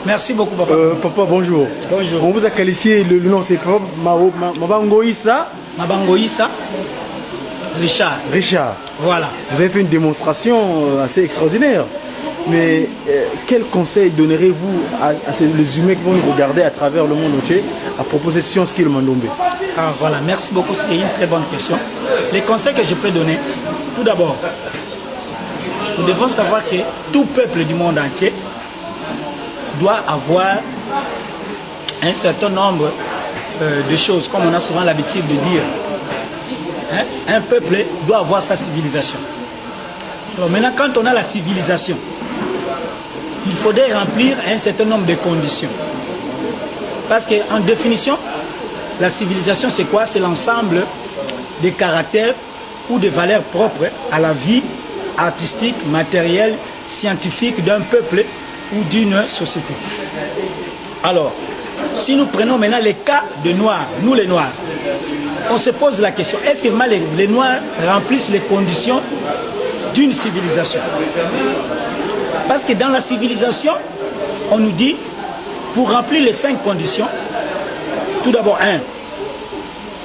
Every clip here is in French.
Merci beaucoup, papa. Papa, bonjour. Bonjour. On vous a qualifié, le nom c'est pas Mabangoïssa. Mabangoïssa Richard. Richard. Voilà. Vous avez fait une démonstration assez extraordinaire. Mais quel conseil donnerez-vous à les humains qui vont nous regarder à travers le monde entier à propos de Sciences Skill Mandombe? Voilà, merci beaucoup, c'est une très bonne question. Les conseils que je peux donner, tout d'abord, nous devons savoir que tout peuple du monde entier doit avoir un certain nombre de choses, comme on a souvent l'habitude de dire. Un peuple doit avoir sa civilisation. Alors maintenant, quand on a la civilisation, il faudrait remplir un certain nombre de conditions. Parce qu'en définition, la civilisation, c'est quoi? C'est l'ensemble des caractères ou des valeurs propres à la vie artistique, matérielle, scientifique d'un peuple ou d'une société. Alors, si nous prenons maintenant les cas de Noirs, nous les Noirs, on se pose la question, est-ce que vraiment les Noirs remplissent les conditions d'une civilisation? Parce que dans la civilisation, on nous dit, pour remplir les 5 conditions, tout d'abord,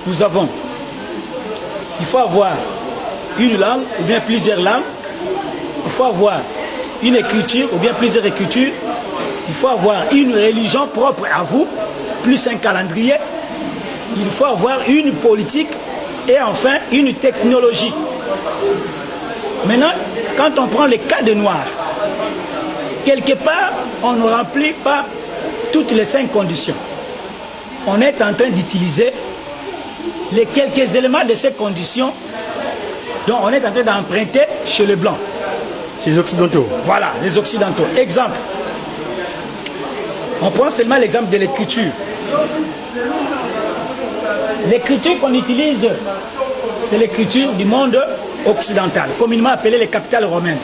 il faut avoir une langue ou bien plusieurs langues, il faut avoir une écriture ou bien plusieurs écritures, il faut avoir une religion propre à vous, plus un calendrier, il faut avoir une politique et enfin une technologie. Maintenant, quand on prend les cas de Noirs, quelque part, on ne remplit pas toutes les 5 conditions. On est en train d'utiliser les quelques éléments de ces conditions dont on est en train d'emprunter chez les Blancs. Chez les Occidentaux. Voilà, les Occidentaux. Exemple. On prend seulement l'exemple de l'écriture. L'écriture qu'on utilise, c'est l'écriture du monde occidental, communément appelée les capitales romaines.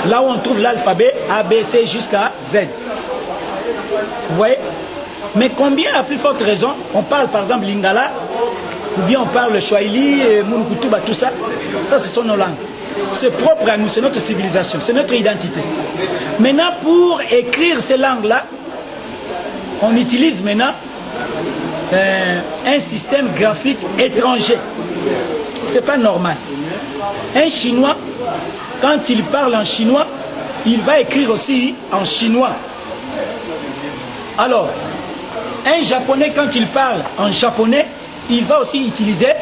Là où on trouve l'alphabet A, B, C jusqu'à Z. Vous voyez? Mais combien, à plus forte raison, on parle par exemple Lingala, ou bien on parle Swahili, Munukutuba, tout ça. Ça, ce sont nos langues. C'est propre à nous, c'est notre civilisation, c'est notre identité. Maintenant, pour écrire ces langues-là, on utilise maintenant un système graphique étranger. C'est pas normal. Un Chinois, quand il parle en chinois, il va écrire aussi en chinois. Alors, un Japonais, quand il parle en japonais, il va aussi utiliser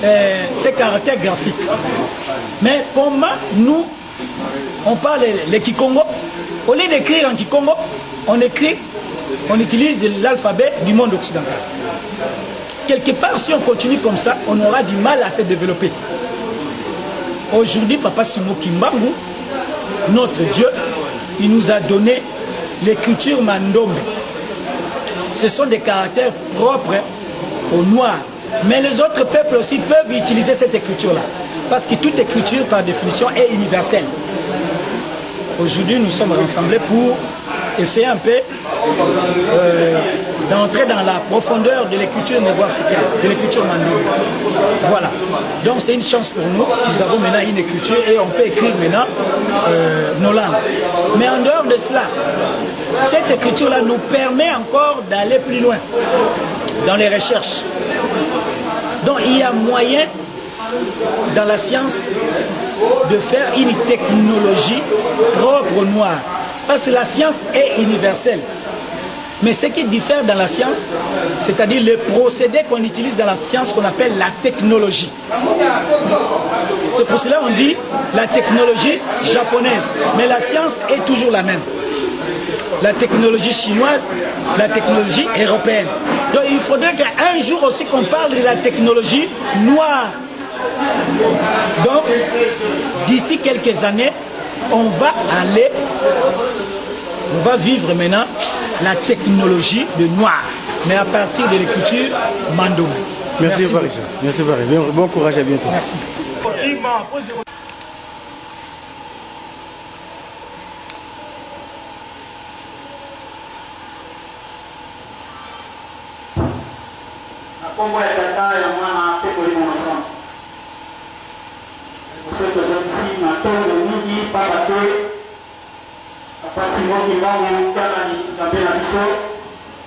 ces caractères graphiques. Mais comment nous, on parle le Kikongo, au lieu d'écrire en Kikongo, on utilise l'alphabet du monde occidental. Quelque part, si on continue comme ça, on aura du mal à se développer. Aujourd'hui, Papa Simo Kimbangu, notre Dieu, il nous a donné l'écriture Mandombe. Ce sont des caractères propres aux Noirs. Mais les autres peuples aussi peuvent utiliser cette écriture-là. Parce que toute écriture, par définition, est universelle. Aujourd'hui, nous sommes rassemblés pour essayer un peu d'entrer dans la profondeur de l'écriture négro-africaine, de l'écriture mandingue. Voilà. Donc c'est une chance pour nous. Nous avons maintenant une écriture et on peut écrire maintenant nos langues. Mais en dehors de cela, cette écriture-là nous permet encore d'aller plus loin dans les recherches. Donc il y a moyen dans la science de faire une technologie propre aux Noirs. Parce que la science est universelle. Mais ce qui diffère dans la science, c'est-à-dire le procédé qu'on utilise dans la science qu'on appelle la technologie. C'est pour cela qu'on dit la technologie japonaise. Mais la science est toujours la même. La technologie chinoise, la technologie européenne. Donc il faudrait qu'un jour aussi qu'on parle de la technologie noire. Donc d'ici quelques années, on va vivre maintenant la technologie de noir, mais à partir de l'écriture Mandombe. Merci Valérie. Merci Valérie. Bon courage, à bientôt. Merci. apasi moki mbangu kama ni nzambe na biso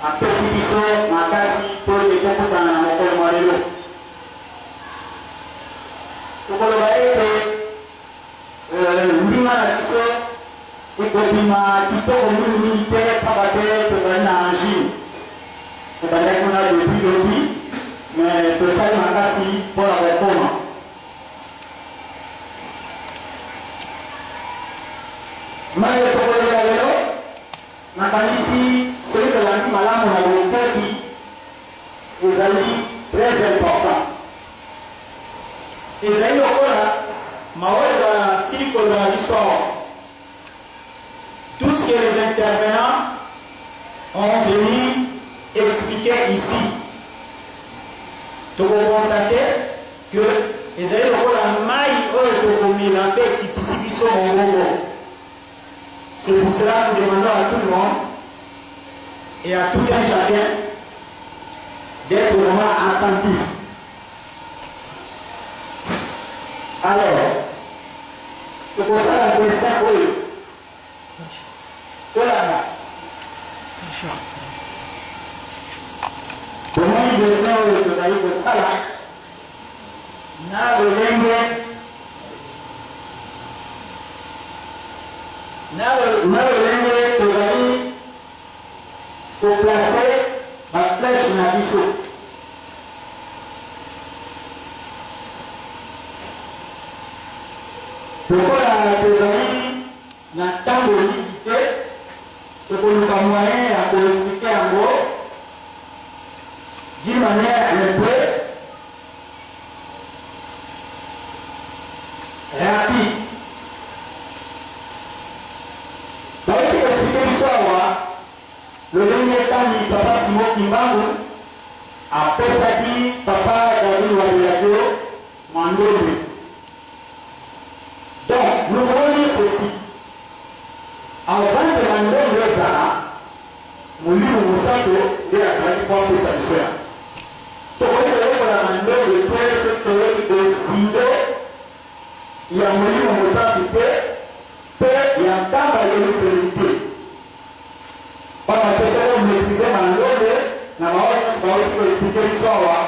apesi biso makasi po ekokutana na mokolo mwa lelo tokoloba ete mbinga na biso ekobima kitoko mingimingi te pamba te tozali na angine tobandaki kuna depuis lobi mais tosali makasi mpona kokoma maye tokoloba lelo nakanisi soki tolandi malamu na boteki ezali très important ezali lokola maoyo basili koloba biso awa tout ce que les intervenants ont venu expliquer ici. Tu peux constater que les aéroports la maille qui c'est pour cela que nous demandons à tout le monde et à tout un chacun d'être vraiment attentif. Alors, c'est pour ça que le dessin, oui. Voilà. Comment il dessin le travail de ça là? Na le lembre. Na le lembre travail pour placer la flèche dans la biseau. Pourquoi la travail n'a tant de liquidité? C'est pour nous moyen à expliquer en gros d'une manière un peu rapide. Donc, il faut expliquer l'histoire. Le dernier temps, papa Simon Kimbangu a posé papa David Wadiadio Mandoli. Donc, nous voyons ceci. Avant de Mandoli Zara, nous lui nous savons que les Azali pour que ça soit. Donc, la Mandoli peut se créer de Zindo. Il y a un livre de sa vie, il y a un temps à l'université. Par la personne qui maîtrisait ma langue, n'a pas expliquer l'histoire.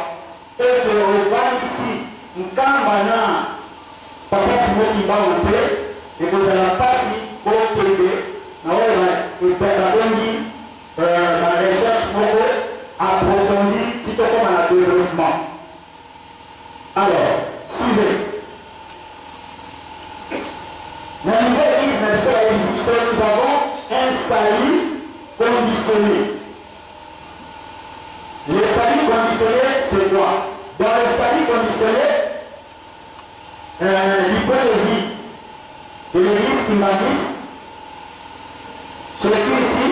Et que on va ici, un camp papa Simon qui va au thé, et que je la passe au télé, et la recherche approfondie tout comme à le développement. Alors, suivez. Dans le niveau de nous avons un salut conditionné. Le salut conditionné, c'est quoi? Dans le salut conditionné, l'hypothèse de vie de l'église qui m'a dit, c'est écrit ici,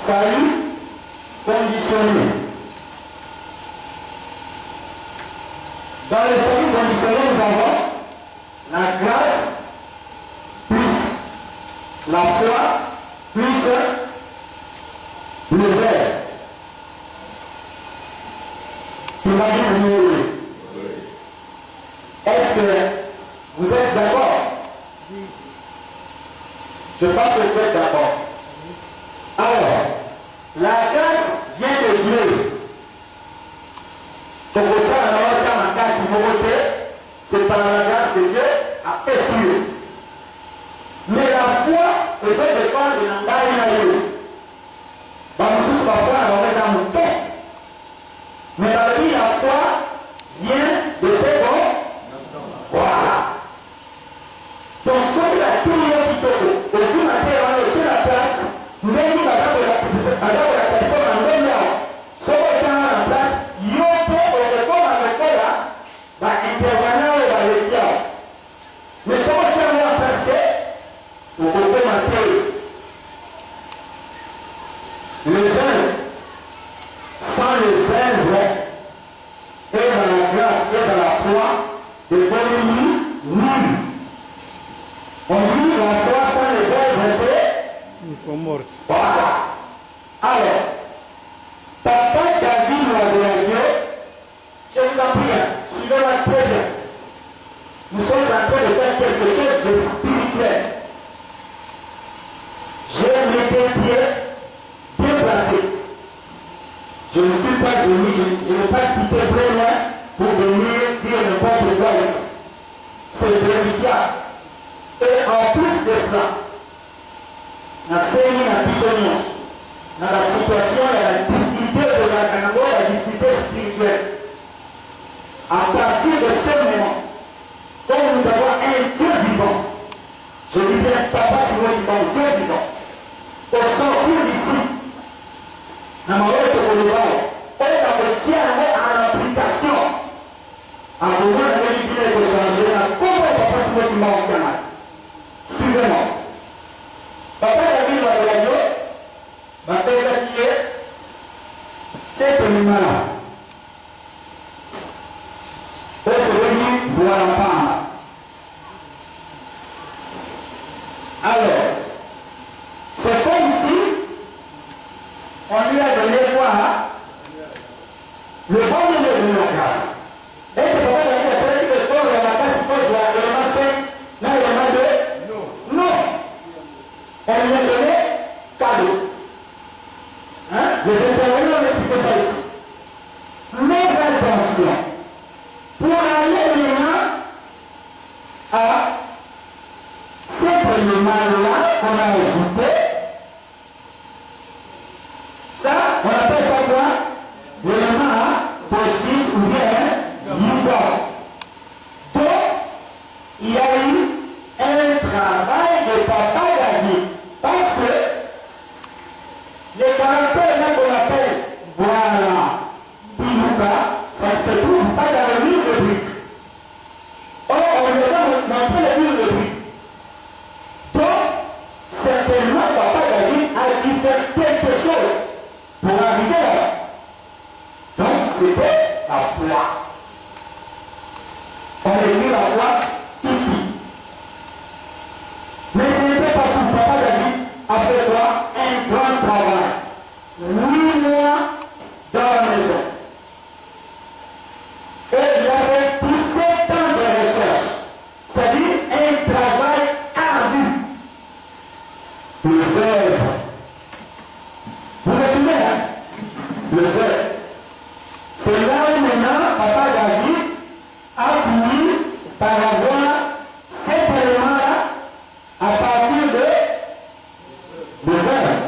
salut conditionné. Dans le salut conditionné, nous avons la grâce plus la foi, plus le verre. Tu m'as dit oui. Est-ce que vous êtes d'accord? Je pense que vous êtes d'accord. Alors, la grâce vient de Dieu. Donc, ça, dans la grâce, c'est par la grâce de Dieu à Dieu. Mais la foi, c'est dépend de l'engagement. Nous parfois dans mon temps. Mais la vie, la foi vient de ces bons. Voilà. Donc, ce qui a tout le monde qui aussi ma terre, on a la place. Nous avons dit à la personne en même temps. Ce qui est en place, il y a un peu de répondre à l'école là, va intervenir et va le dire. Mais ce qui est en place, vous pouvez mater les uns sans les œuvres et dans la grâce et dans la foi de bonne nul. On dit la foi sans les œuvres, c'est une foi morte. Voilà. Alors, papa David Wadiadio, je vous en prie, suivez-la très bien. Nous sommes en train de faire quelque chose de spirituel. J'ai été bien placé. Je ne suis pas venu, je n'ai pas quitté très loin pour venir dire n'importe quoi ici. C'est vérifiable. Et en plus de cela, dans la situation, il y a la difficulté de la difficulté spirituelle. À partir de ce moment, comme nous avons un Dieu vivant, je dis bien Papa Simon vivant, Dieu vivant, pour sortir d'ici, dans ma route de Bolivare, on retient en application, en moment de l'éviter de changer, à comment Papa Simon vivant au Canada. Suivez-moi. Papa David va de la Dieu, va déshabiller cet animal-là. Pour venir voir la femme. Alors, c'est comme si on lui a donné quoi? Le bon numéro de la grâce. Et c'est pourquoi il y a celui qui est fort, il y a la grâce qui pose l'élément 5, là il y en a 2. Non. On lui a donné cadeau. Hein? Les intervenants ont expliqué ça ici. Mais attention, pour aller maintenant à cet élément-là qu'on a ajouté, ça, on appelle ça quoi? L'élément positif ou bien libre. Donc, il y a eu un travail de Papa David. Parce que les caractères là qu'on appelle voilà, Pilouka, ça ne se trouve pas dans le livre de briques. Or, on lui a montré le livre de briques. Donc, certainement, Papa David a dû faire quelque chose pour arriver là. Donc, c'était la foi. On écrit la foi ici. Mais ce n'était pas tout. Papa David a fait quoi? Un grand travail. 8 mois dans la maison. Et il avait 17 ans de recherche. C'est-à-dire un travail ardu. Les œuvres. Vous me suivez, hein? Les œuvres. C'est là où maintenant Papa David a fini par avoir cet élément-là à partir de œuvres.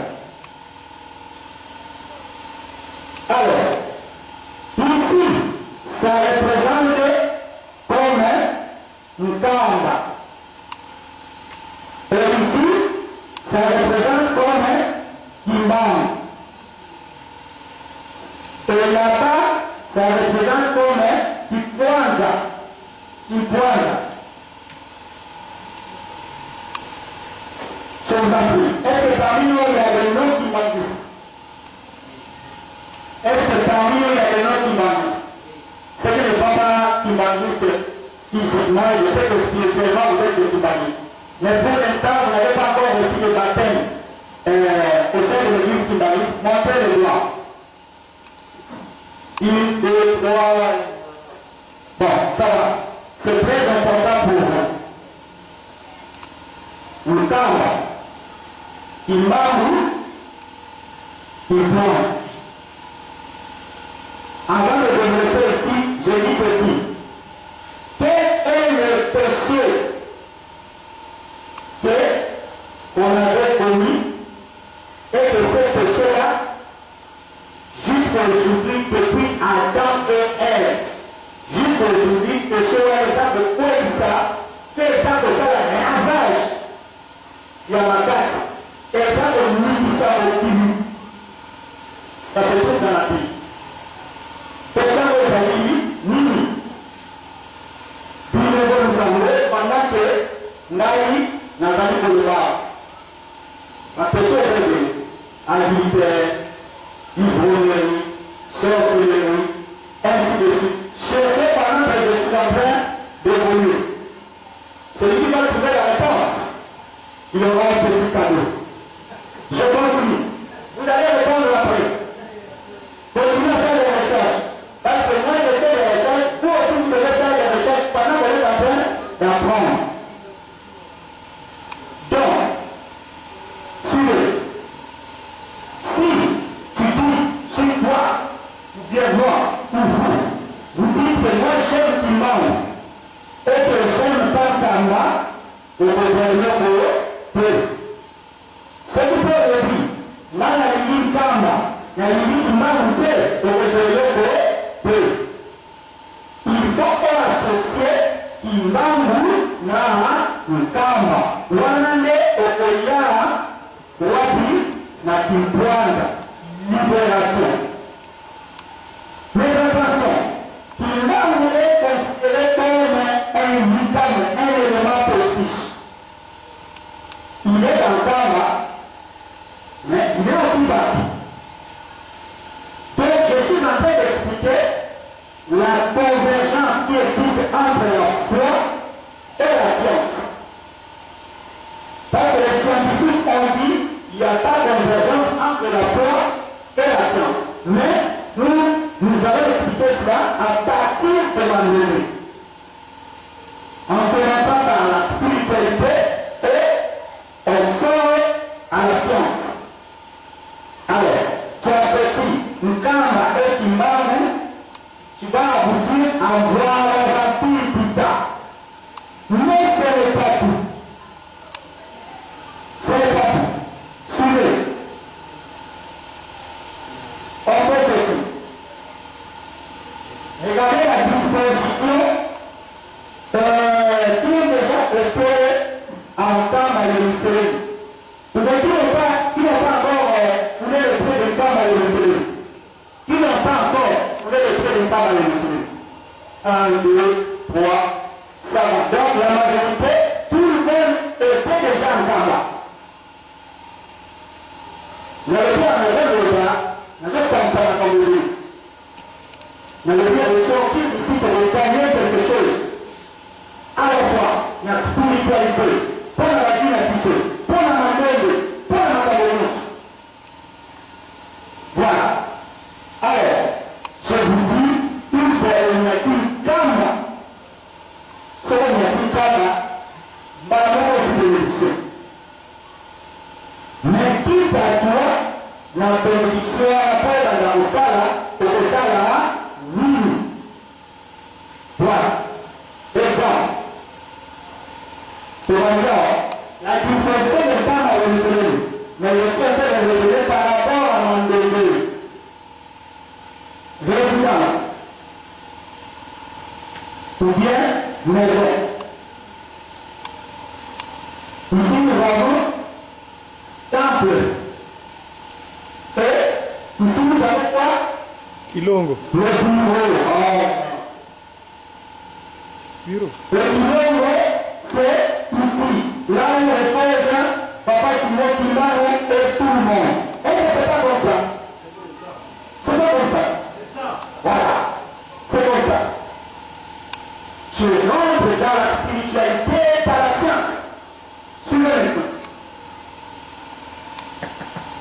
Alors, ici, ça représente comme une camba. Et ici, ça représente comme une bande. Et là-bas, ça représente comme une pointe. Une pointe. Je vous en prie. Est-ce que parmi nous, il y a des noms qui manquent ici? Est-ce que parmi nous, il y a des noms qui manquent? Ceux qui ne sont pas kimbangistes physiquement, je sais que spirituellement, vous êtes des kimbangistes. Mais pour l'instant, vous n'avez pas encore reçu le baptême au sein de l'église kimbangiste. Montrez le doigt. 1, 2, 3. Bon, ça va. C'est très important pour vous. Le kamba, kimbangu, influence. Avant de développer ici, je dis ceci. Quel est le péché qu'on avait commis et que ce péché-là, jusqu'à aujourd'hui, depuis Adam et Ève, jusqu'à aujourd'hui, le péché-là, ça de quoi ça, fait ça que ça la ravage. Il y a ma casse. Et ça de nous, ça au kimi. Ça se trouve dans la Bible. Pendant que Naï n'a jamais de voir. La personne est adultère, ivrognerie, sorcellerie, ainsi de suite. Cherchez pendant que je suis en train d'évoluer. Celui qui va trouver la réponse, il aura un petit cadeau. Je continue. Vous allez répondre après. Continuez à faire des recherches. Parce que moi, je fais des recherches. Vous aussi, vous devez faire des recherches pendant que vous êtes en train d'apprendre. Donc, suivez. vient voir pour vous. Vous dites que moi j'aime Kimbangu et que j'aime pas Kamba, et que je peu. Ce qui peut le dire, là il y a une Kamba, il y a une Kimbangu peu, et que je peu. Il faut associer Kimbangu na Kamba. Wanane okoya wapi na Kimbwanja. Libération. Mais attention, Kimbangu est considéré comme un vitame, un élément politique. Il est dans le Kamba, mais il est aussi battu. Donc je suis en train d'expliquer la convergence qui existe entre la foi et la science. Parce que les scientifiques ont dit qu'il n'y a pas de convergence entre la foi et la science. Mais nous allons expliquer cela à partir de l'année. En commençant par la spiritualité et on sort à la science. Alors, tu associes Nkamba et Kimbangu, tu vas aboutir à voir les empires plus tard. Mais ce n'est pas tout. Ce n'est pas tout. Suivez. On fait ceci. Regardez la disposition qui est déjà été en temps à Jérusalem. Pour ceux qui n'ont pas encore foulé le pied de temps à Jérusalem. Qui n'ont pas encore foulé le pied de temps à Jérusalem. 1, 2, 3, ça va. Donc la majorité, tout le monde était déjà en temps là. Le retour à la maison de l'État, la maison ça va comme le dit. Mais le bien de sortir ici pour gagner quelque chose. À la fois, la spiritualité, pour la vie la vie, pour la mandole, pour la mandole. Voilà. Alors, je vous dis, il faut une attitude calme. Sur une attitude calme, malheureusement, c'est de l'élection. Mais quitte à toi, la bénédiction après la Osala, au Osala, oui. Voilà. Exemple. Pour exemple, la disposition n'est pas à résoudre, mais je suis en train de résoudre par rapport à mon délai. Résidence. Ou bien maison. Ici nous avons temple. Et ici nous avons quoi? Kilongo. Le bureau. Bureau. Le Kilongo, c'est ici. Là où repose Papa Simon Kimbangu et tout le monde. Est-ce que c'est pas comme ça? C'est pas comme ça. C'est ça. Voilà. C'est comme ça. Je rentre dans la spiritualité par la science. Suivez-moi.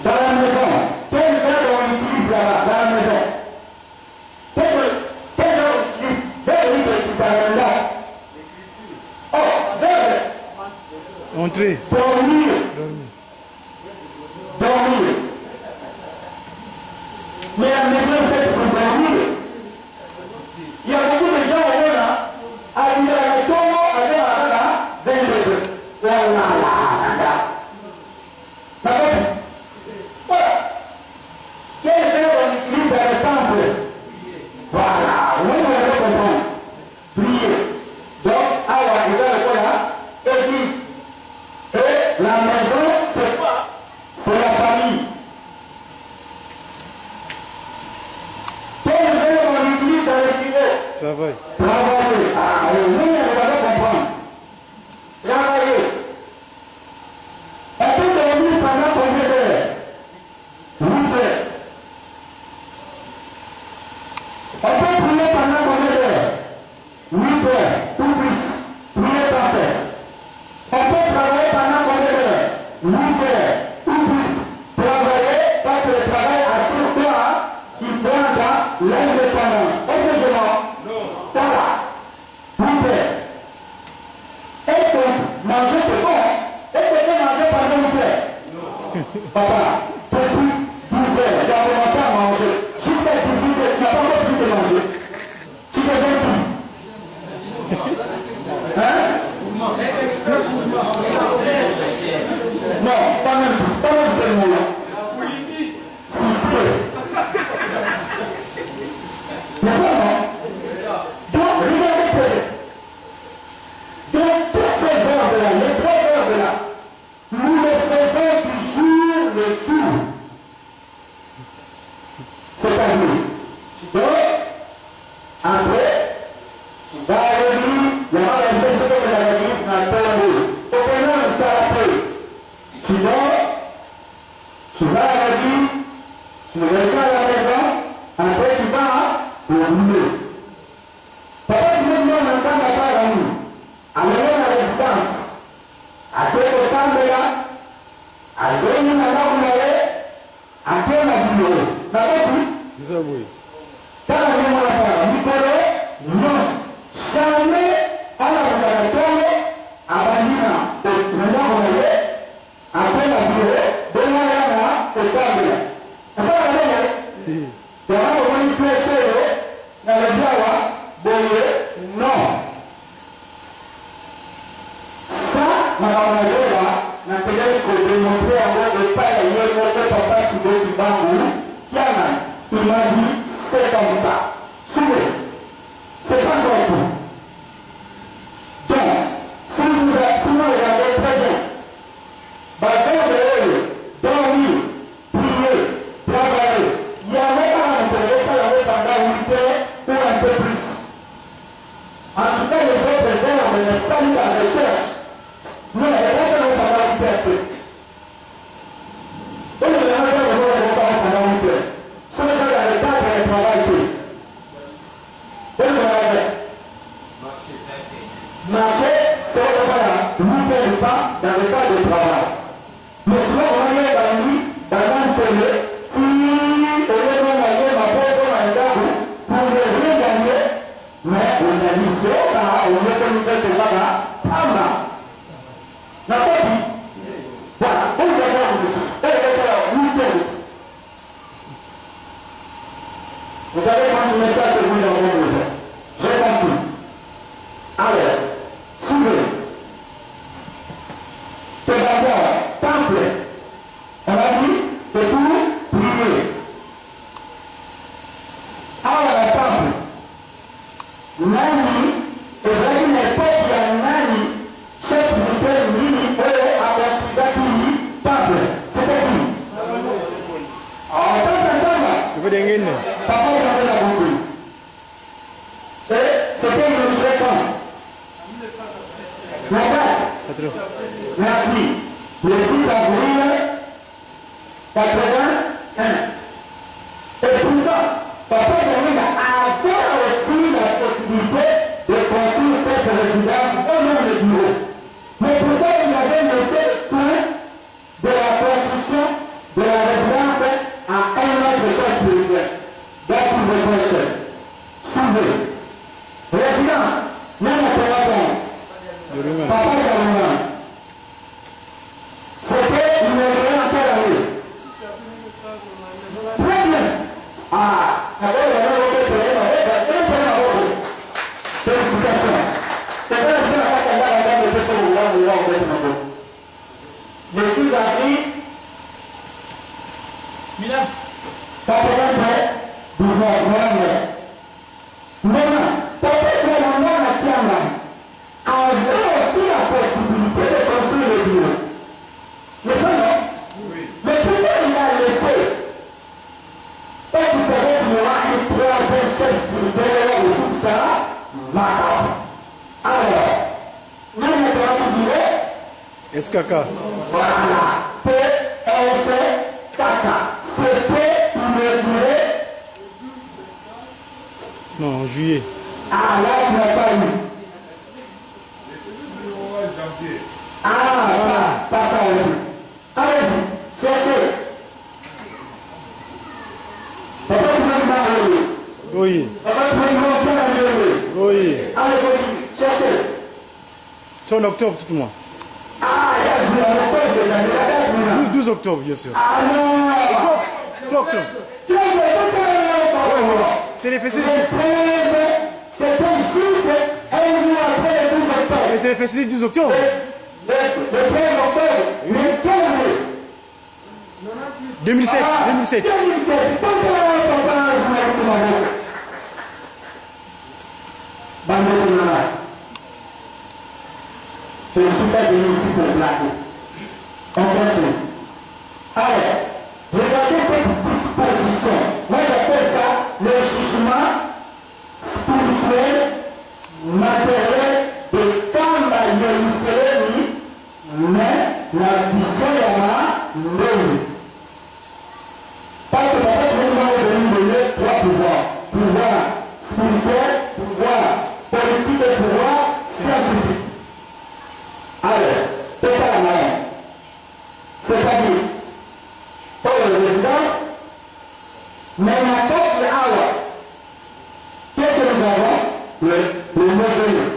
Dans la maison, quel verbe on utilise là-bas, dans la maison? Quel verbe on utilise? Verbe on utilise là. Oh, verbe. Entrer. Dormir. Dormir. Mais la maison est faite pour dormir. Il y a beaucoup de gens au monde là, à l'université, à la 22 heures. Voilà. Voilà. Quel verbe on utilise dans le temple? Voilà. Vous allez comprendre. Prier. Donc, alors, vous allez voir là, église. Et la maison, c'est quoi? C'est la famille. Quel verbe on utilise dans le bureau? Travail. Travailler. Ah, oui, vous allez comprendre. Travailler. On peut dormir pendant combien d'heures? 8 heures. On peut prier pendant combien d'heures? 8 heures ou plus. Prier sans cesse. On peut travailler pendant combien d'heures? 8 heures ou plus. Travailler parce que le travail assure quoi? Qui prend l'indépendance. Est-ce que je vois? Non. Voilà. 8 heures. Est-ce que manger c'est bon? Est-ce que tu peux manger pendant 8 heures? Non. Papa, depuis 10 heures, tu as commencé à manger. Jusqu'à 18 heures, tu n'as pas le tout. C'est-à-dire, tu dors, après, tu vas à l'église, il y a la section de l'église dans le tombeau. Au pénal, ça après. Tu dors, tu vas à l'église, tu reviens à la maison, après tu vas au boulot. Papa, si nous nous entendons ça à nous, amener la résidence, à quoi il ressemble là, à zone là où on est, à quel bureau. D'accord, C'est ça, oui. quand on vient à la salle, nous pourrons, non, jamais à la laboratoire, à Banina, maintenant on est, après la bureau, de la au sable. Ça va aller, Si. dans le place, dans le Jawa, non. Ça, madame la Jola, n'a peut-être que démontrer à moi de pas y aller, notre papa sur le bambou, Yana, il m'a dit, c'est comme ça. Souvent, c'est pas comme tout. Donc, si vous regardez très bien, bateau de l'eau, dormir, prier, travailler, il y a même un intérêt, ça l'avait pendant 8 heures ou un peu plus. En tout cas, les autres verbes, les saluts à la recherche, nous, les restes n'ont pas la liberté. Donc, les gens ne vont pas pendant 8 heures. Ce n'est pas dans le cadre du travail. Donc, marcher, c'est pour ça, 8 heures de temps dans le cadre du travail. Mais souvent, on est dans lui, dans l'ensemble, si au lieu de gagner ma pause, on a un gars pour ne rien gagner, mais on a dit ça, on est comme une tête de là, n'a pas dit. Voilà, on va voir le dessous. Et ça là, 8 heures. Vous avez compris le message que vous avez envoyé. J'ai compris. Alors, souvent, c'est d'abord temple. On a dit, c'est pour prier. Alors, le temple, nani, c'est vrai qu'il n'est pas qu'il y a nani, chef spirituel, nini, à la Suzaki, temple. C'était qui? En tant que temple, Tu veux des guines? papa, il avait la boucle. Et c'était une vraie temps. La date. Merci. Le 6 avril 81. Et pourtant, papa Daniel avait aussi la possibilité de construire cette résidence au même le bureau. Mais pourtant, il avait laissé soin de la construction de la résidence à un autre chose spirituel. That is the question. Souvent, résidence, même à Théâtre, papa Daniel. C'était une réunion en quelle année? Très bien. Ah, alors il y a un autre pays, félicitations. C'est ça que le 6 avril 1983, 19 maintenant, peut-être que la mort avait aussi la possibilité de construire le bureau. Mais non? Oui. Mais pourquoi il a laissé? Parce qu'il savait qu'il y aura une troisième chef spirituelle au sous-Sahara, Macabre. Alors, nous maintenant dirait SKK. voilà, PSKK. C'était une durée. Non, en juillet. Ah là, tu n'as pas eu. Ah, pas ça aussi. Allez-y, cherchez. Papa, c'est même pas arrivé. Oui. Papa, c'est même pas arrivé. Oui. Allez, continue, cherchez. C'est en octobre, tout le mois. Ah, il y a du octobre de l'année, la date maintenant. 12 octobre, bien sûr. Ah non. 3 octobre. Tiens, il y a tout Ouais, un ouais. C'est les festivités. Le 13, c'était juste un jour après le 12 octobre. Mais c'est les festivités du 12 octobre. Le 13 octobre, mais quelle année? 2007. 2007. 2007. Quand on a un papa, je m'en vais. Bande de malades. Je ne suis pas venu ici pour blaguer. On continue. Alors, pour les résidences. Mais la carte de Awa, qu'est-ce que nous avons? Le mausolée.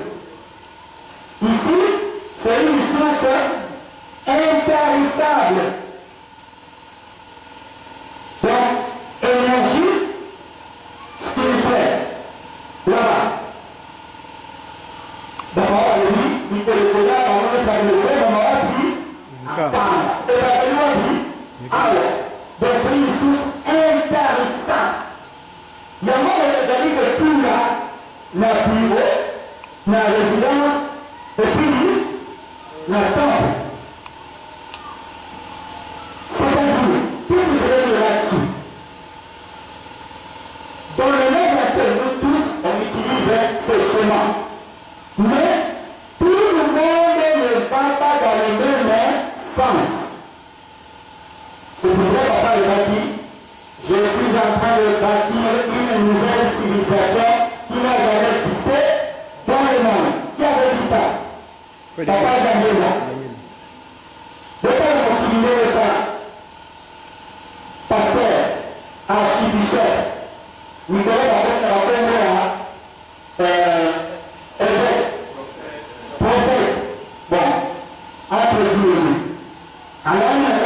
Ici, c'est une source intarissable. Donc, énergie spirituelle. Là-bas. D'abord, il faut le connaître, on va se le faire, on va appuyer. Et la loi dit, alors, donc c'est une source intarissable. Il y a moins de amis que tout là, la bureau, la résidence, et puis la temple. C'est-à-dire, qu'est-ce que je vais dire là-dessus? Dans le monde actuel, nous tous, on utilise ce chemin. Mais tout le monde ne va pas dans le même sens. C'est pour cela que papa a dit, je suis en train de bâtir une nouvelle civilisation qui n'a jamais existé dans le monde. Qui avait dit ça? Papa Daniel. Le temps de continuer ça, pasteur, archibishop, Nicolas évêque, prophète, bon, entre Dieu et lui. Alors, il y a un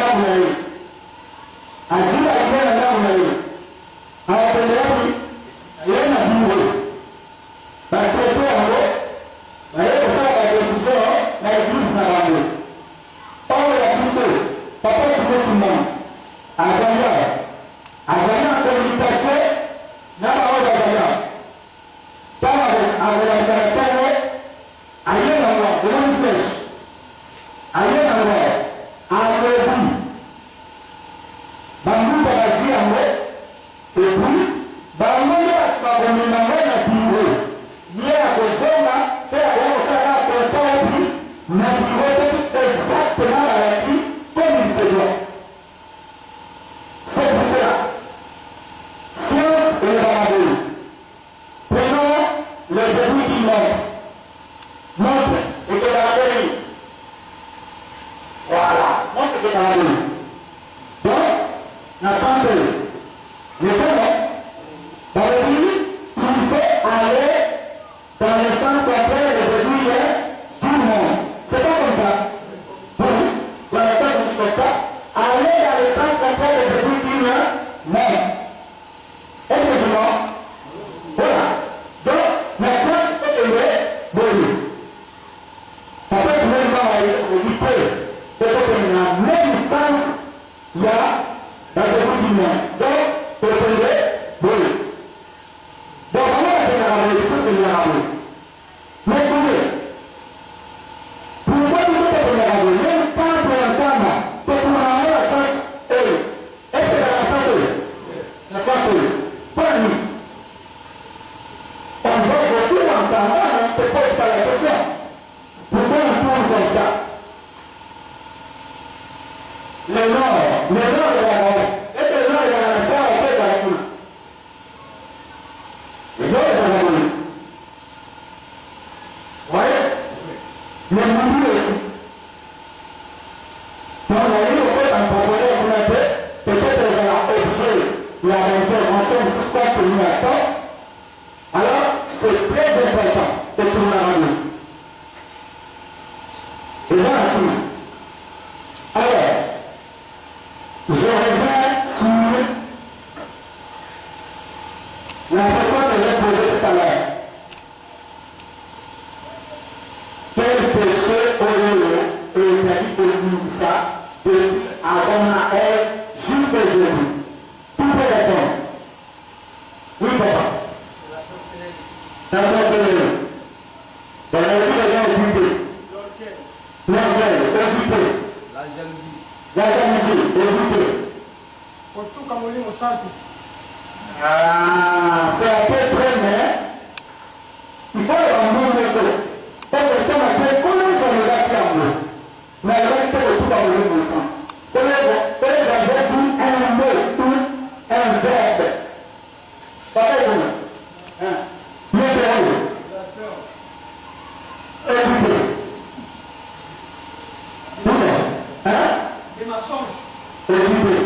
Écoutez,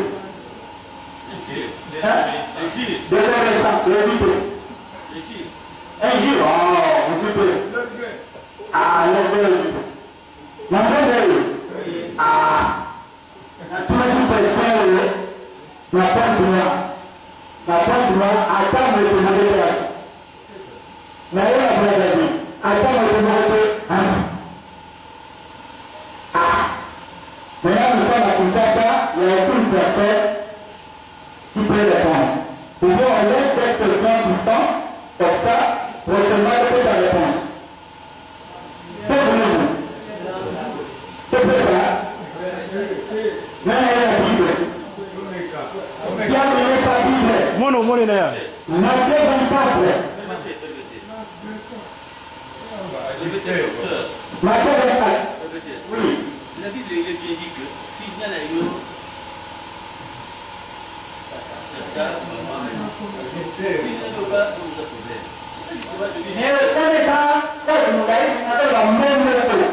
Deux heures restants, c'est évité. Un jour, oh, on se peut. Ah, le deux. La deux. Ah, tout le monde peut faire la pointe noire. La pointe noire, attends, mais tu m'as dit là. Mais elle a pas dit. Attends, mais tu m'as dit. Ah, maintenant nous sommes à Kinshasa, il n'y a aucune personne qui peut répondre. Pour nous, on laisse cette question suspendue, comme ça, prochainement, il peut sa réponse. Que voulez-vous? Que peut ça? Maintenant, il y a la Bible. Qui a mené sa Bible? Mono, Matthieu 24. Matthieu 24. Oui. La Bible il est bien dit que si il y a la mais le Canada, ça nous l'a dit, la même méthode.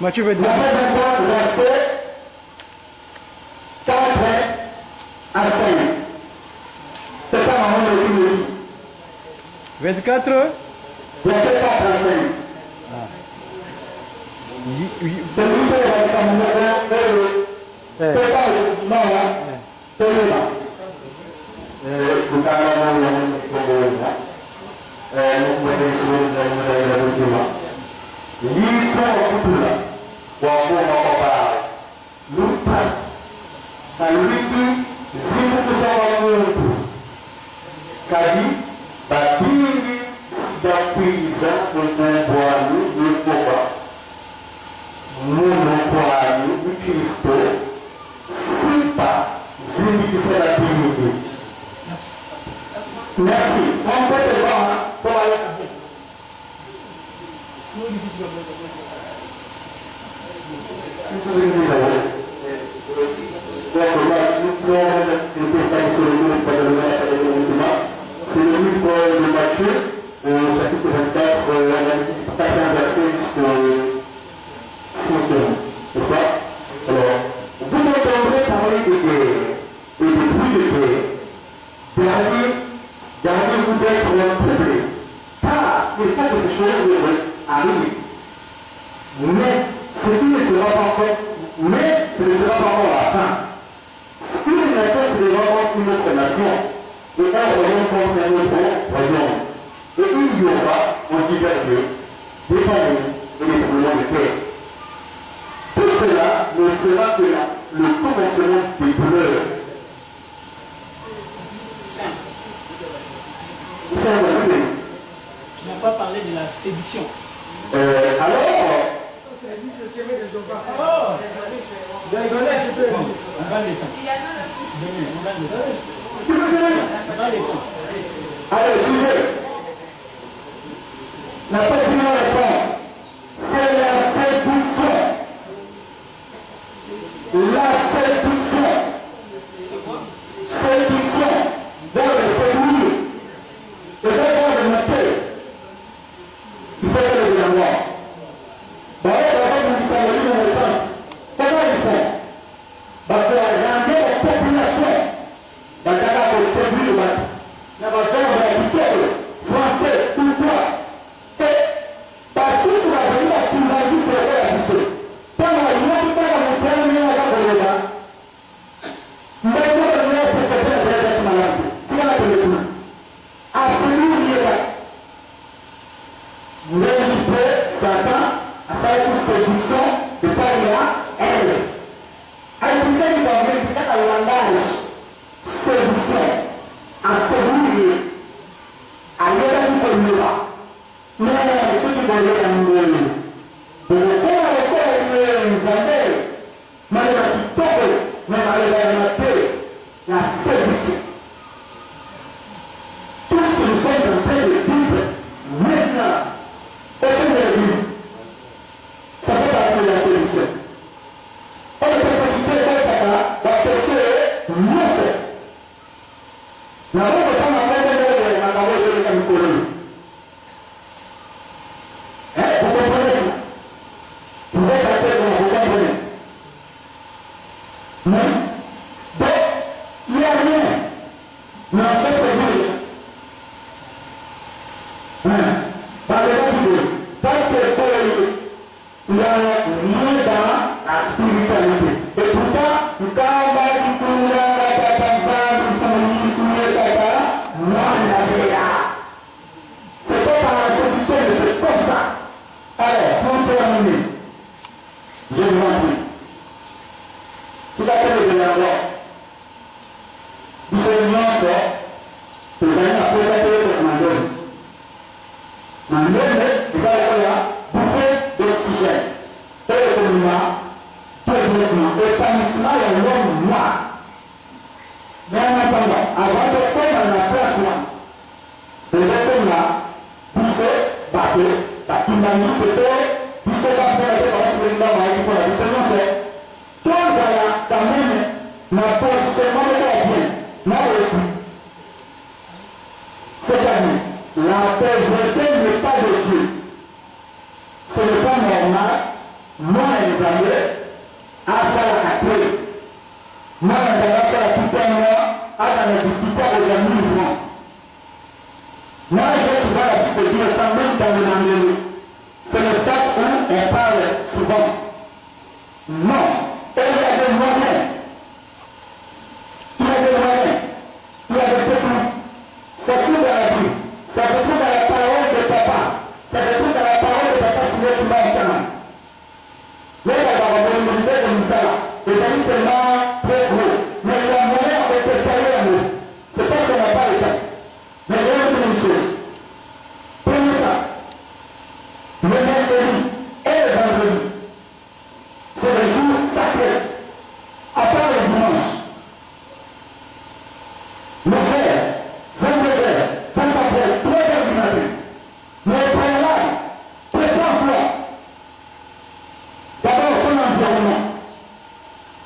Matthieu 23. Matthieu 23, verset 4 à 5. C'est pas ma maman qui me dit. 24. Verset 4 à 5. C'est lui qui va être mon c'est pas le non, c'est le là. Merci. Français, c'est bon, hein? Pour aller à pied. C'est le livre de Matthieu, au chapitre 24, verset jusqu'au 5e. C'est ça? Alors, vous entendrez parler de guerre et de bruit de guerre. Gardez-vous d'être troublés, car il faut que ces choses arrivent. Mais ce qui ne sera pas fait, mais ce ne sera pas encore la fin. Une nation se lèvera contre une autre nation, et un royaume contre un autre royaume. Et il y aura en divers lieux des familles et des tremblements de terre. Tout cela ne sera que le commencement des douleurs. Tu n'as pas parlé de la séduction. Alors, allez, suivez. La première réponse, c'est la séduction. La séduction. Séduction. Vers le séduire. C'est ça qu'on va remonter. Il faut que le voir. Comment ils font? Pour ramener la population, pour séduire le bateau. La faire français, tout quoi. Et parce que sur la vie, la tout la vie, c'est la vie. Quand on a eu un peu de temps, on a maintenant, on a pour que ça soit malade. C'est la vie. À celui qui est là, vous l'avez Satan, à sa séduction, de parler à elle. À utiliser le langage, séduction, à séduire, à l'aider comme nous là. Mais ceux qui vont aller à nous, pour le corps, nous avez, la séduction. Tout ce que nous sommes en train de vivre maintenant, au sein de l'Église, ça fait partie de la séduction. Et la séduction est la péché est non fait. La bonne femme a fait de la parole de la Nicolas. Vous comprenez ça? Vous êtes assez bon, vous comprenez? Mais, donc, il y a rien. yango biso nyonso tozali na posa te yokola mandele mandele eza lokola bouffée d'oxygène oyo komema développement épanouissement ya l'homme noir mais en attendant avant tokoma na place wana tozosomba biso bato batimbami biso te biso bapona te bakasukolinga bayaki mpona biso nyonso tozala quand même na positionnement moko ya bien na reçu c'est-à-dire la pauvreté n'est pas de Dieu ce n'est pas normal mwana nzambe asalaka te mwana nzambe asala pitana aza na difficulté akozwa 1000 francs. Moi, j'ai souvent l'habitude de dire ça, même dans le Mandélé. C'est le stade où on parle souvent. Non, il y a des moyens. Il y a des moyens. Il y a des techniques. Ça se trouve dans la vie. Ça se trouve dans la parole de papa. Ça se trouve dans la parole de papa sur le climat international. Là, il y a des moyens comme ça. Les amis tellement très gros. Mais il y a un moyen avec le tailleur. C'est parce qu'on n'a pas le temps. Mais il y a une chose. Prenez ça. Le mercredi et le vendredi, c'est le jour sacré. À part le dimanche. Le faire, 22h, 24h, 3h du matin. Mais prends-la, prépare-toi. D'abord, ton environnement.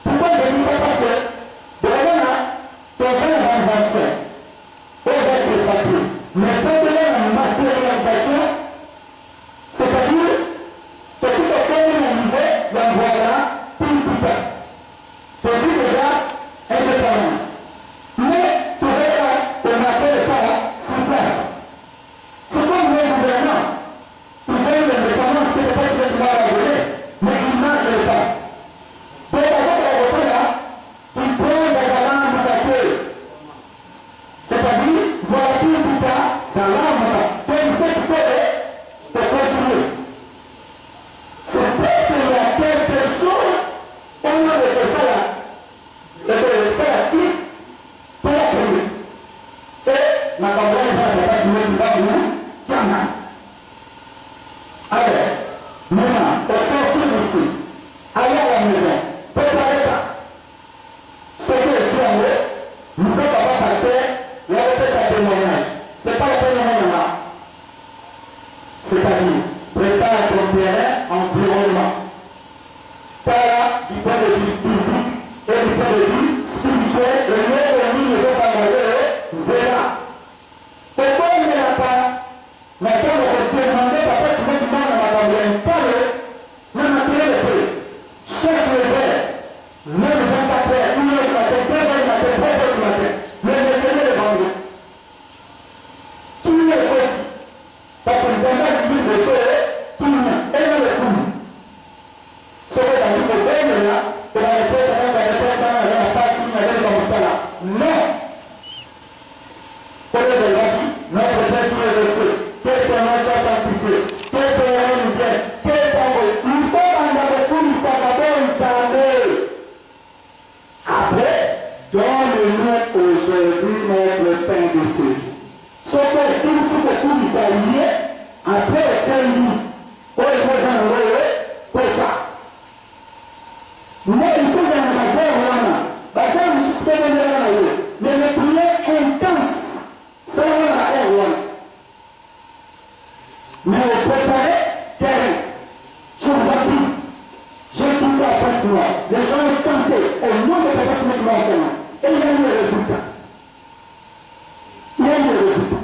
Pourquoi je dis ça? Parce que, de la manière, ton frère va se faire. On va se papier. Mais quand il y a une matérialisation, c'est-à-dire que si tu as un niveau, il y a un voilà, plus tard. Tu suis déjà indépendance. Mais tu verras que la terre n'est pas sur place. C'est comme le gouvernement. Tu sais l'indépendance qui n'est pas sur le pouvoir à donner, mais il ne marche pas. Donc, la chose là, tu prends des alarmes de la terre. C'est-à-dire, voilà plus tard, ça l'arme là. Donc, il faut se faire pour continuer. C'est parce qu'il y a quelque chose, on a fait ça là. Et ça là, pour la première. Et ma campagne, ça va pas se mettre là où tiens là. Alors, maintenant, au sortir d'ici, allez à la maison, préparez ça. Ce que je suis en haut, nous ne pouvons pas passer, il y a un témoignage. Ce n'est pas le témoignage là. C'est-à-dire, prépare ton terrain, environnement. Pas du point de vue physique et du point de vue spirituel, et même nous ne sommes pas malheureux, verra. Pourquoi il n'y a pas? Maintenant, on va demander, papa, si vous demandez à ma mère, pas le matériel de peu. Cherche les airs, même 24 heures, 1 heure du matin, 2 heures du matin, 3 heures du matin, le matériel de vendre. Tout le monde, parce que nous avons dit de sauver tout le monde, et non le coup. Sauver dans le gouvernement là, pour la réponse à la réponse à la passe, une année comme ça là. Non! Pour les élèves, notre père qui est reçu, quel terrain soit sanctifié, quel terrain nous vient, quel terrain. Il faut en avoir tout, il s'en va bien, il s'en va. Après, donne-nous aujourd'hui notre pain de ce jour. Ce que si vous faites tout, il s'en va. Après, c'est lui. Oh, il faut en avoir pour ça. Mais il faut en avoir. Parce que nous suspendons de mais les prières intenses, c'est la air. Mais on préparait terrain. Je vous ai dit, j'ai dit ça après moi. Les gens ont tenté au nom de la personne de l'enfant. Et il y a eu le résultat. Il y a eu le résultat.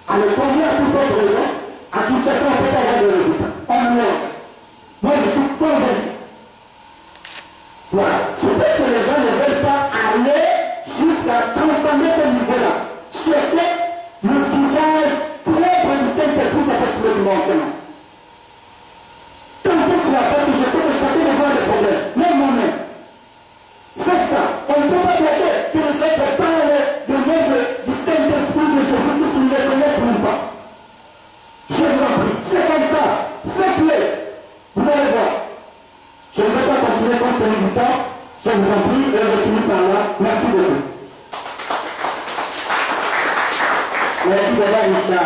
Alors, combien pour d'autres raisons, à Kinshasa, on ne peut pas avoir de résultat. En Europe. Moi, je suis convaincu. Voilà. C'est parce que les gens ne veulent pas aller jusqu'à transcender ce niveau-là. Chercher le visage propre du Saint-Esprit de la personne du monde. Tentez cela parce que je sais que chacun de vous a des problèmes. Même moi-même. Faites ça. On ne peut pas dire que les autres parlent du nom du Saint-Esprit de Jésus qui ne les connaissent même pas. Je vous en prie. C'est comme ça. Faites-le. Vous allez voir. Je ne vais pas continuer compte tenu du temps. Je vous en prie, et je finis par là. Merci beaucoup. Merci d'avoir été là.